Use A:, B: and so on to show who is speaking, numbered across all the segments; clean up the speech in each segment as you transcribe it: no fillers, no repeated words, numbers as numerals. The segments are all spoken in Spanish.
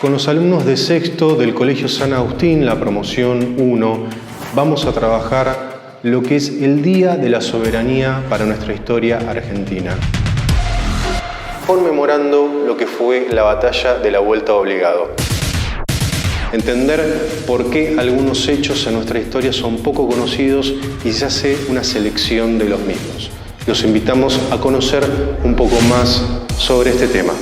A: Con los alumnos de sexto del Colegio San Agustín, la promoción 1, vamos a trabajar lo que es el Día de la Soberanía para nuestra historia argentina, conmemorando lo que fue la batalla de la Vuelta a Obligado. Entender por qué algunos hechos en nuestra historia son poco conocidos y se hace una selección de los mismos. Los invitamos a conocer un poco más sobre este tema.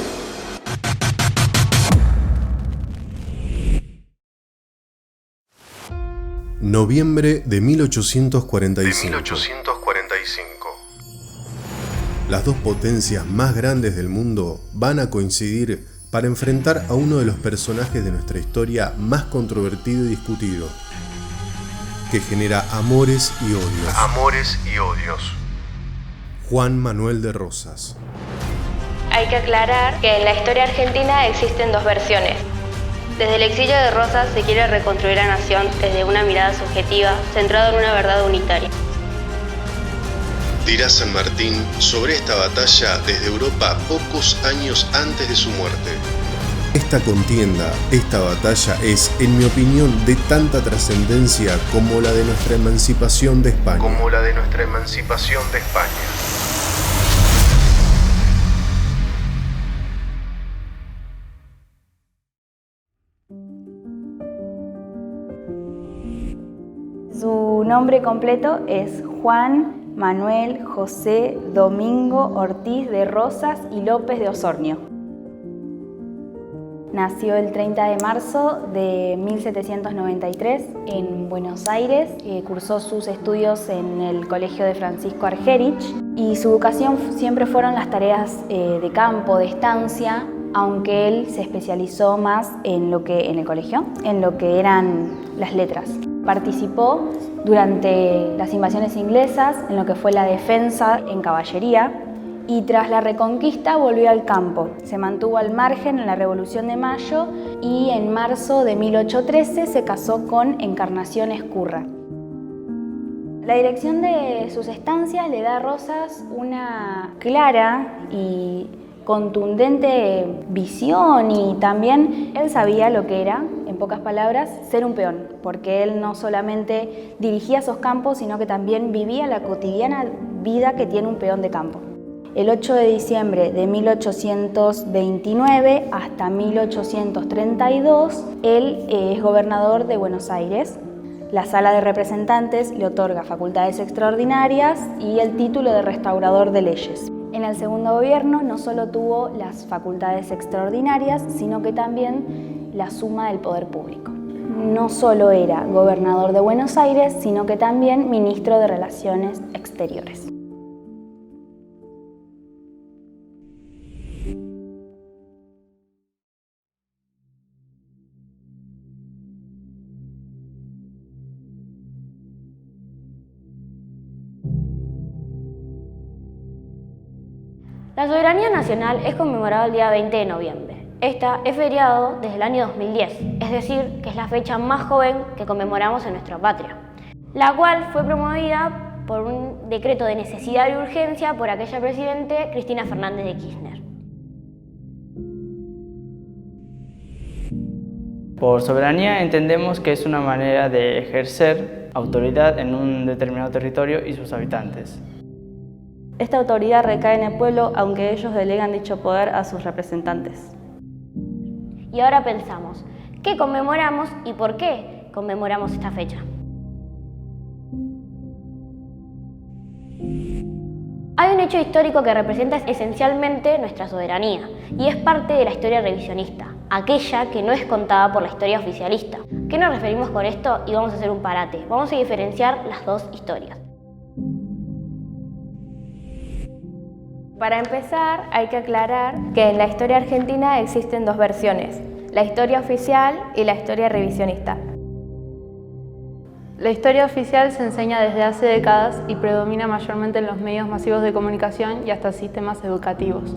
A: Noviembre de 1845. Las dos potencias más grandes del mundo van a coincidir para enfrentar a uno de los personajes de nuestra historia más controvertido y discutido, que genera amores y odios. Juan Manuel de Rosas.
B: Hay que aclarar que en la historia argentina existen dos versiones. Desde el exilio de Rosas se quiere reconstruir la nación desde una mirada subjetiva, centrada en una verdad unitaria.
A: Dirá San Martín sobre esta batalla desde Europa pocos años antes de su muerte. Esta contienda, esta batalla es, en mi opinión, de tanta trascendencia como la de nuestra emancipación de España.
C: Su nombre completo es Juan Manuel José Domingo Ortiz de Rosas y López de Osornio. Nació el 30 de marzo de 1793 en Buenos Aires. Cursó sus estudios en el Colegio de Francisco Argerich y su vocación siempre fueron las tareas de campo, de estancia, aunque él se especializó más en el colegio, en lo que eran las letras. Participó durante las invasiones inglesas en lo que fue la defensa en caballería y tras la Reconquista volvió al campo. Se mantuvo al margen en la Revolución de Mayo y en marzo de 1813 se casó con Encarnación Ezcurra. La dirección de sus estancias le da a Rosas una clara y contundente visión y también él sabía lo que era, en pocas palabras, ser un peón, porque él no solamente dirigía esos campos, sino que también vivía la cotidiana vida que tiene un peón de campo. El 8 de diciembre de 1829 hasta 1832, él es gobernador de Buenos Aires. La Sala de Representantes le otorga facultades extraordinarias y el título de restaurador de leyes. En el segundo gobierno no solo tuvo las facultades extraordinarias, sino que también la suma del poder público. No solo era gobernador de Buenos Aires, sino que también ministro de Relaciones Exteriores.
B: La soberanía nacional es conmemorada el día 20 de noviembre. Esta es feriado desde el año 2010, es decir, que es la fecha más joven que conmemoramos en nuestra patria, la cual fue promovida por un decreto de necesidad y urgencia por aquella presidente Cristina Fernández de Kirchner.
D: Por soberanía entendemos que es una manera de ejercer autoridad en un determinado territorio y sus habitantes.
C: Esta autoridad recae en el pueblo, aunque ellos delegan dicho poder a sus representantes.
B: Y ahora pensamos, ¿qué conmemoramos y por qué conmemoramos esta fecha? Hay un hecho histórico que representa esencialmente nuestra soberanía y es parte de la historia revisionista, aquella que no es contada por la historia oficialista. ¿Qué nos referimos con esto? Y vamos a hacer un parate. Vamos a diferenciar las dos historias.
C: Para empezar, hay que aclarar que en la historia argentina existen dos versiones, la historia oficial y la historia revisionista. La historia oficial se enseña desde hace décadas y predomina mayormente en los medios masivos de comunicación y hasta sistemas educativos.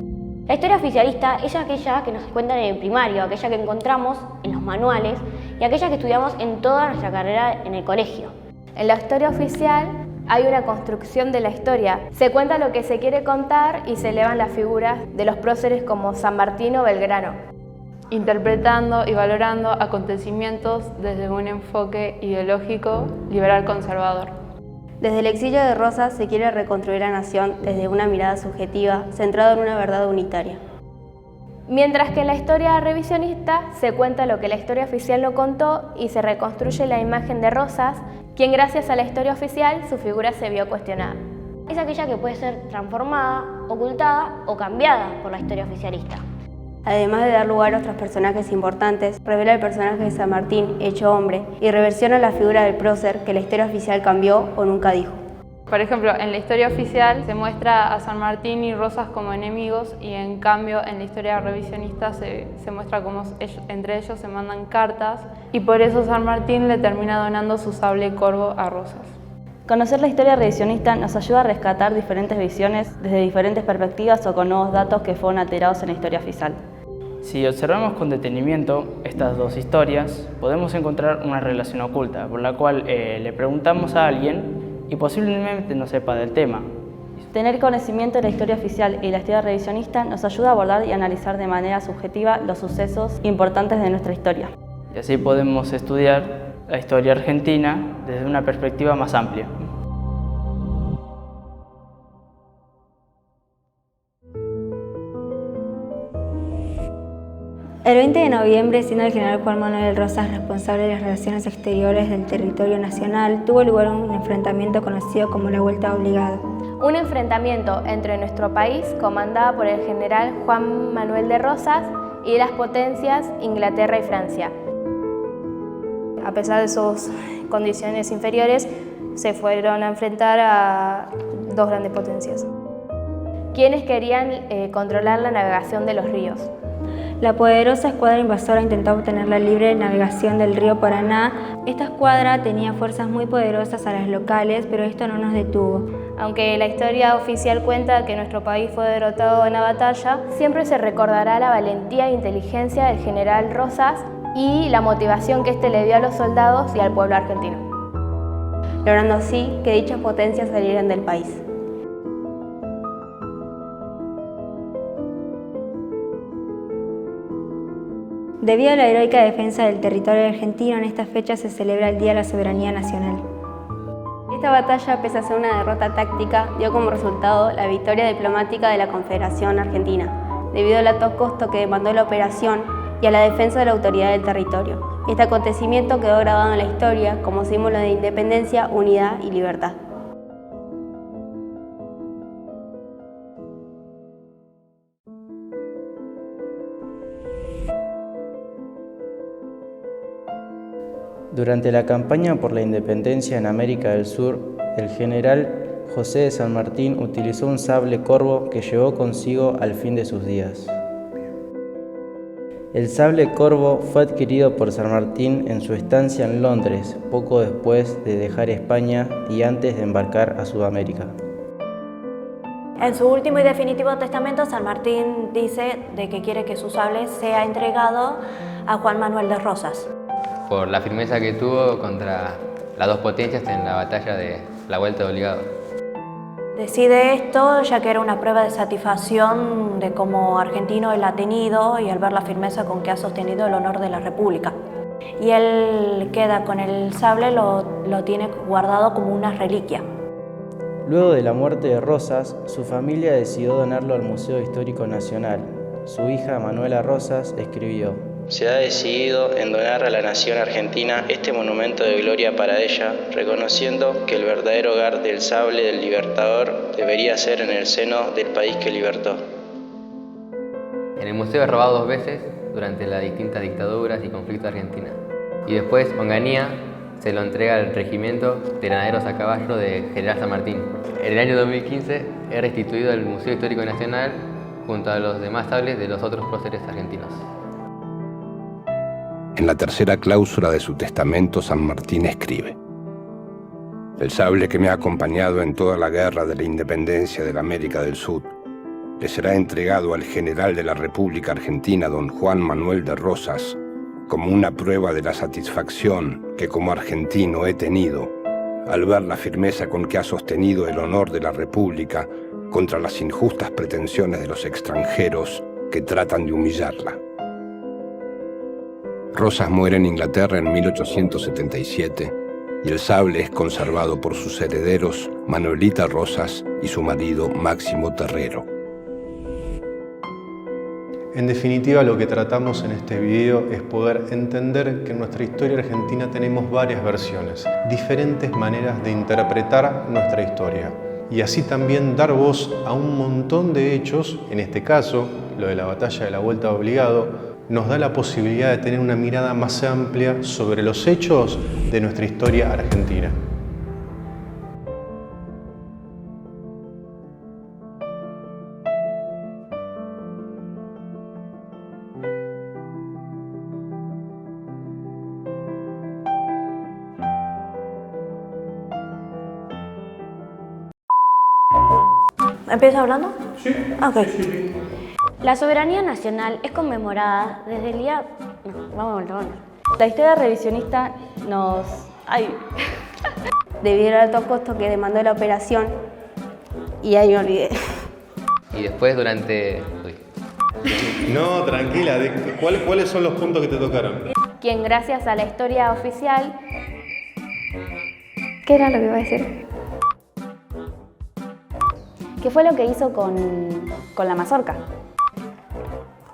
B: La historia oficialista es aquella que nos cuentan en el primario, aquella que encontramos en los manuales y aquella que estudiamos en toda nuestra carrera en el colegio.
C: En la historia oficial hay una construcción de la historia. Se cuenta lo que se quiere contar y se elevan las figuras de los próceres como San Martín o Belgrano.
E: interpretando y valorando acontecimientos desde un enfoque ideológico liberal conservador.
F: Desde el exilio de Rosas se quiere reconstruir la nación desde una mirada subjetiva, centrada en una verdad unitaria.
B: Mientras que en la historia revisionista se cuenta lo que la historia oficial no contó y se reconstruye la imagen de Rosas, quien gracias a la historia oficial su figura se vio cuestionada. Es aquella que puede ser transformada, ocultada o cambiada por la historia oficialista.
F: Además de dar lugar a otros personajes importantes, revela el personaje de San Martín hecho hombre y reversiona la figura del prócer que la historia oficial cambió o nunca dijo.
E: Por ejemplo, en la historia oficial se muestra a San Martín y Rosas como enemigos y en cambio en la historia revisionista se muestra cómo entre ellos se mandan cartas y por eso San Martín le termina donando su sable corvo a Rosas.
C: Conocer la historia revisionista nos ayuda a rescatar diferentes visiones desde diferentes perspectivas o con nuevos datos que fueron alterados en la historia oficial.
D: Si observamos con detenimiento estas dos historias, podemos encontrar una relación oculta, por la cual le preguntamos a alguien y posiblemente no sepa del tema.
C: Tener conocimiento de la historia oficial y la historia revisionista nos ayuda a abordar y analizar de manera subjetiva los sucesos importantes de nuestra historia.
D: Y así podemos estudiar la historia argentina desde una perspectiva más amplia.
G: El 20 de noviembre, siendo el general Juan Manuel Rosas responsable de las relaciones exteriores del territorio nacional, tuvo lugar un enfrentamiento conocido como la Vuelta Obligada.
B: Un enfrentamiento entre nuestro país, comandado por el general Juan Manuel de Rosas, y las potencias Inglaterra y Francia.
F: A pesar de sus condiciones inferiores, se fueron a enfrentar a dos grandes potencias.
B: Quienes querían controlar la navegación de los ríos.
G: La poderosa escuadra invasora intentó obtener la libre navegación del río Paraná. Esta escuadra tenía fuerzas muy poderosas a las locales, pero esto no nos detuvo.
F: Aunque la historia oficial cuenta que nuestro país fue derrotado en la batalla,
B: siempre se recordará la valentía e inteligencia del general Rosas y la motivación que éste le dio a los soldados y al pueblo argentino,
F: logrando así que dichas potencias salieran del país.
G: Debido a la heroica defensa del territorio argentino, en esta fecha se celebra el Día de la Soberanía Nacional.
F: Esta batalla, pese a ser una derrota táctica, dio como resultado la victoria diplomática de la Confederación Argentina, debido al alto costo que demandó la operación y a la defensa de la autoridad del territorio. Este acontecimiento quedó grabado en la historia como símbolo de independencia, unidad y libertad.
H: Durante la campaña por la independencia en América del Sur, el general José de San Martín utilizó un sable corvo que llevó consigo al fin de sus días. El sable corvo fue adquirido por San Martín en su estancia en Londres, poco después de dejar España y antes de embarcar a Sudamérica.
I: En su último y definitivo testamento, San Martín dice de que quiere que su sable sea entregado a Juan Manuel de Rosas.
J: Por la firmeza que tuvo contra las dos potencias en la batalla de la Vuelta Obligada.
I: Decide esto ya que era una prueba de satisfacción de cómo argentino él ha tenido y al ver la firmeza con que ha sostenido el honor de la República. Y él queda con el sable, lo tiene guardado como una reliquia.
H: Luego de la muerte de Rosas, su familia decidió donarlo al Museo Histórico Nacional. Su hija Manuela Rosas escribió: "Se ha decidido en donar a la nación argentina este monumento de gloria para ella, reconociendo que el verdadero hogar del sable del libertador debería ser en el seno del país que libertó".
J: En el museo es robado 2 veces durante las distintas dictaduras y conflictos de Argentina. Y después, Onganía se lo entrega al regimiento de granaderos a caballo de General San Martín. En el año 2015 es restituido al Museo Histórico Nacional junto a los demás sables de los otros próceres argentinos.
K: En la tercera cláusula de su testamento, San Martín escribe: "El sable que me ha acompañado en toda la guerra de la independencia de la América del Sur le será entregado al general de la República Argentina, don Juan Manuel de Rosas, como una prueba de la satisfacción que como argentino he tenido al ver la firmeza con que ha sostenido el honor de la República contra las injustas pretensiones de los extranjeros que tratan de humillarla". Rosas muere en Inglaterra en 1877 y el sable es conservado por sus herederos Manuelita Rosas y su marido Máximo Terrero.
A: En definitiva, lo que tratamos en este video es poder entender que en nuestra historia argentina tenemos varias versiones, diferentes maneras de interpretar nuestra historia. Y así también dar voz a un montón de hechos, en este caso, lo de la batalla de la Vuelta de Obligado, nos da la posibilidad de tener una mirada más amplia sobre los hechos de nuestra historia argentina.
I: ¿Empieza hablando?
A: Sí.
I: Ok.
A: Sí.
B: La soberanía nacional es conmemorada desde el día... No, vamos.
F: La historia revisionista nos... Debido al alto costo que demandó la operación, y ahí me olvidé.
J: Y después durante...
A: No, tranquila. ¿Cuáles son los puntos que te tocaron?
F: Quien gracias a la historia oficial... ¿Qué era lo que iba a decir?
C: ¿Qué fue lo que hizo con la mazorca?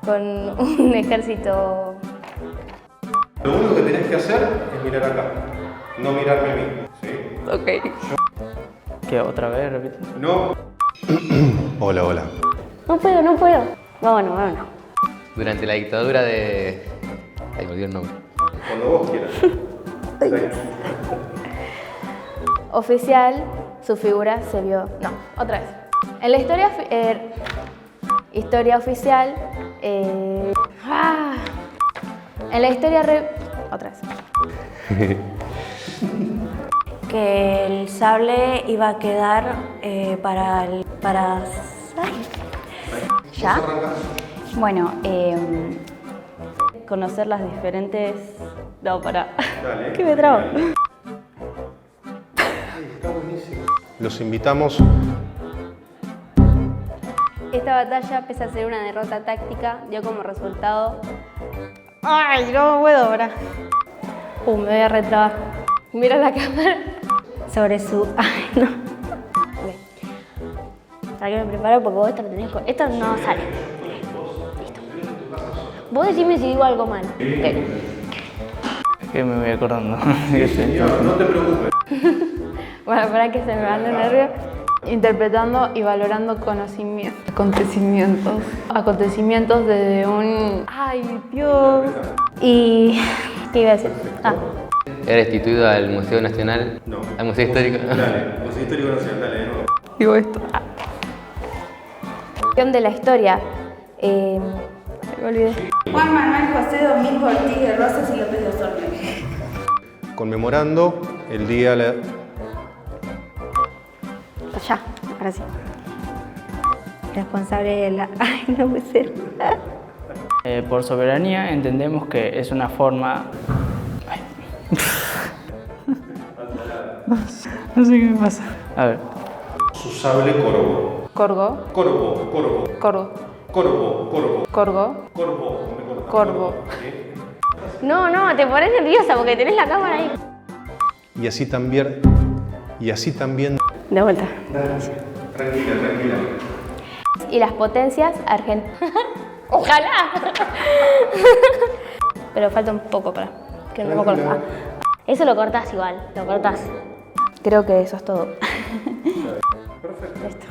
F: Con un ejército...
A: Lo único que tenés que hacer es mirar acá, no mirarme a mí. ¿Sí?
F: Ok.
D: ¿Qué? ¿Otra vez? Repite.
A: No. Hola.
B: No puedo. Vámonos.
J: Durante la dictadura de... Ay, me olvidé el nombre.
A: Cuando vos quieras.
F: Oficial, su figura se vio... No, otra vez. En la historia oficial... En la historia... Otra vez.
I: Que el sable iba a quedar para...
C: ¿Ya? Bueno, conocer las diferentes... No, pará.
A: Dale.
C: ¿Qué me trabo?
A: Está buenísimo. Los invitamos...
F: Esta batalla, pese a ser una derrota táctica, dio como resultado...
C: ¡Ay, no puedo ahora!
F: Me voy a retrabar. Mira la cámara.
C: Sobre su... ¡Ay, no!
B: Para que me preparo porque vos esto lo tenés... Esto no sale. Listo. Vos decime si digo algo mal. Okay.
D: Es que me voy acordando.
A: No te preocupes.
E: Bueno, para que se me van de nervios. Interpretando y valorando acontecimientos desde un... ¡Ay, Dios!
F: Y... ¿Qué iba a decir?
J: Era instituido al Museo Nacional,
A: No.
J: al Museo Histórico.
A: Dale, Museo Histórico Nacional, dale, de nuevo.
F: Digo esto. De la historia. Me olvidé.
L: Juan Manuel José Domingo Ortiz de Rosas y López de Osornio.
A: Conmemorando el día...
C: Ya, ahora sí. Responsable de la... Ay, no puede ser.
D: Por soberanía entendemos que es una forma... Ay. No sé qué me pasa. A ver.
A: Su sable corvo.
E: Corgo.
B: No, te pones nerviosa porque tenés la cámara ahí.
A: Y así también...
F: De vuelta.
A: Tranquila.
F: Y las potencias argentinas.
B: ¡Ojalá!
F: Pero falta un poco para que no me acuerdo.
B: Eso lo cortás igual, lo cortás.
F: Creo que eso es todo.
A: Perfecto.
F: Listo.